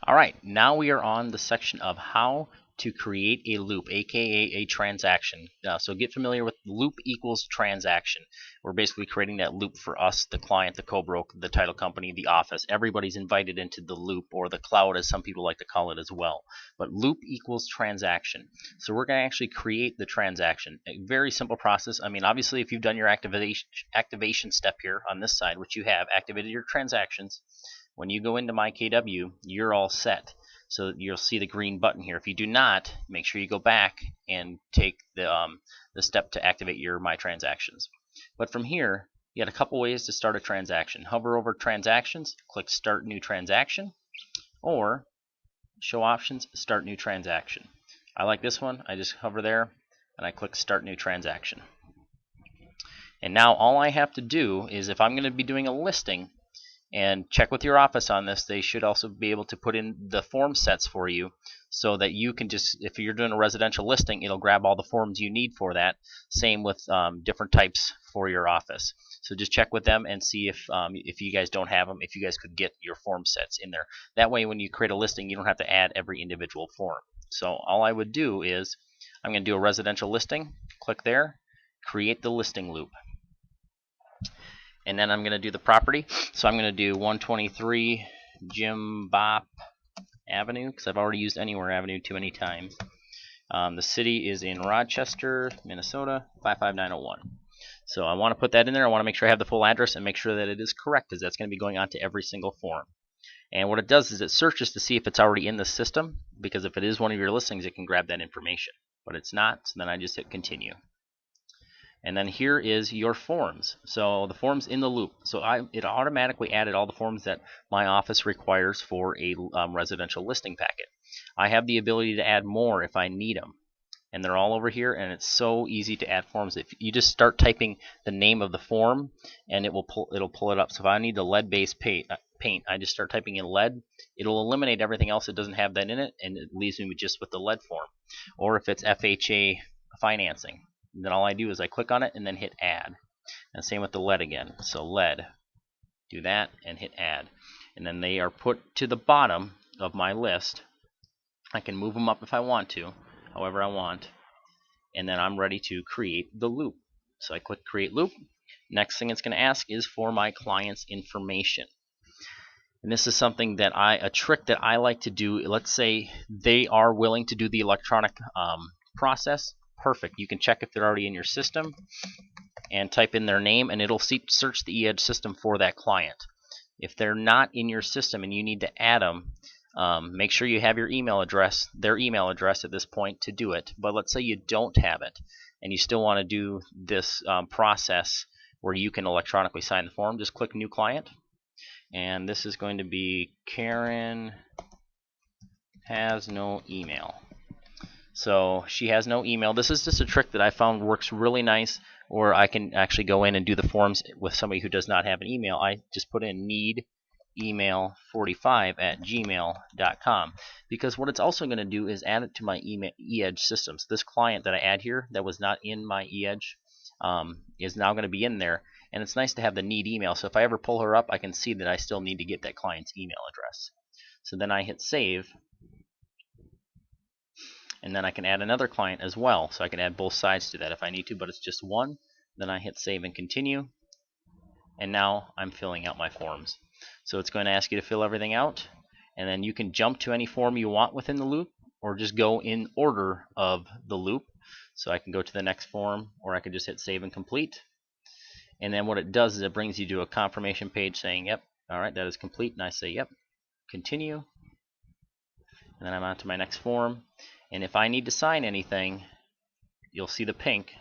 Alright, now we are on the section of how to create a loop, aka a transaction. So get familiar with loop equals transaction. We're basically creating that loop for us, the client, the co-broke, the title company, the office. Everybody's invited into the loop, or the cloud as some people like to call it as well. But loop equals transaction. So we're going to actually create the transaction. A very simple process. I mean, obviously if you've done your activation step here on this side, which you have activated your transactions, when you go into my KW, you're all set. So you'll see the green button here. If you do not, make sure you go back and take the step to activate your My Transactions. But from here, you got a couple ways to start a transaction. Hover over Transactions, click Start New Transaction, or Show Options, Start New Transaction. I like this one. I just hover there and I click Start New Transaction. And now all I have to do is, if I'm going to be doing a listing, and check with your office on this, they should also be able to put in the form sets for you so that you can just, if you're doing a residential listing, it'll grab all the forms you need for that. Same with different types for your office. So just check with them and see if you guys don't have them, if you guys could get your form sets in there. That way when you create a listing, you don't have to add every individual form. So all I would do is, I'm going to do a residential listing, click there, create the listing loop. And then I'm going to do the property. So I'm going to do 123 Jim Bop Avenue, because I've already used Anywhere Avenue too many times. The city is in Rochester, Minnesota, 55901. So I want to put that in there. I want to make sure I have the full address and make sure that it is correct, because that's going to be going on to every single form. And what it does is it searches to see if it's already in the system, because if it is one of your listings, it can grab that information. But it's not, so then I just hit continue. And then here is your forms. So the forms in the loop. So it automatically added all the forms that my office requires for a residential listing packet. I have the ability to add more if I need them. And they're all over here, and it's so easy to add forms. If you just start typing the name of the form, and it'll pull it up. So if I need the lead-based paint, I just start typing in lead. It'll eliminate everything else that doesn't have that in it, and it leaves me just with the lead form. Or if it's FHA financing, then all I do is I click on it and then hit add. And same with the lead again. So lead, do that and hit add. And then they are put to the bottom of my list. I can move them up if I want to, however I want. And then I'm ready to create the loop. So I click create loop. Next thing it's going to ask is for my client's information. And this is something that a trick that I like to do. Let's say they are willing to do the electronic process. Perfect. You can check if they're already in your system and type in their name, and it'll search the eEdge system for that client. If they're not in your system and you need to add them, make sure you have your email address, their email address at this point to do it. But let's say you don't have it and you still want to do this process where you can electronically sign the form. Just click New Client, and this is going to be Karen has no email. So she has no email. This is just a trick that I found works really nice, or I can actually go in and do the forms with somebody who does not have an email. I just put in need email45@gmail.com, because what it's also going to do is add it to my eEdge system. So this client that I add here that was not in my eEdge is now going to be in there, and it's nice to have the need email. So if I ever pull her up, I can see that I still need to get that client's email address. So then I hit save. And then I can add another client as well, so I can add both sides to that if I need to, but it's just one. Then I hit save and continue, and now I'm filling out my forms. So it's going to ask you to fill everything out, and then you can jump to any form you want within the loop, or just go in order of the loop. So I can go to the next form, or I can just hit save and complete. And then what it does is it brings you to a confirmation page saying, yep, alright, that is complete, and I say, yep, continue. And then I'm on to my next form. And if I need to sign anything, you'll see the pink.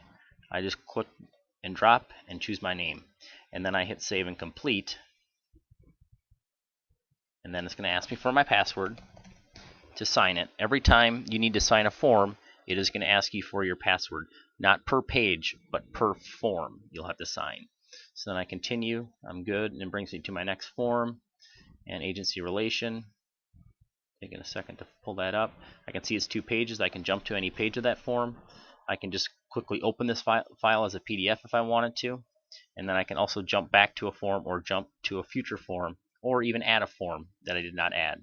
I just click and drop and choose my name. And then I hit save and complete. And then it's going to ask me for my password to sign it. Every time you need to sign a form, it is going to ask you for your password. Not per page, but per form you'll have to sign. So then I continue. I'm good. And it brings me to my next form and agency relation. Taking a second to pull that up. I can see it's 2 pages. I can jump to any page of that form. I can just quickly open this file as a PDF if I wanted to. And then I can also jump back to a form or jump to a future form, or even add a form that I did not add.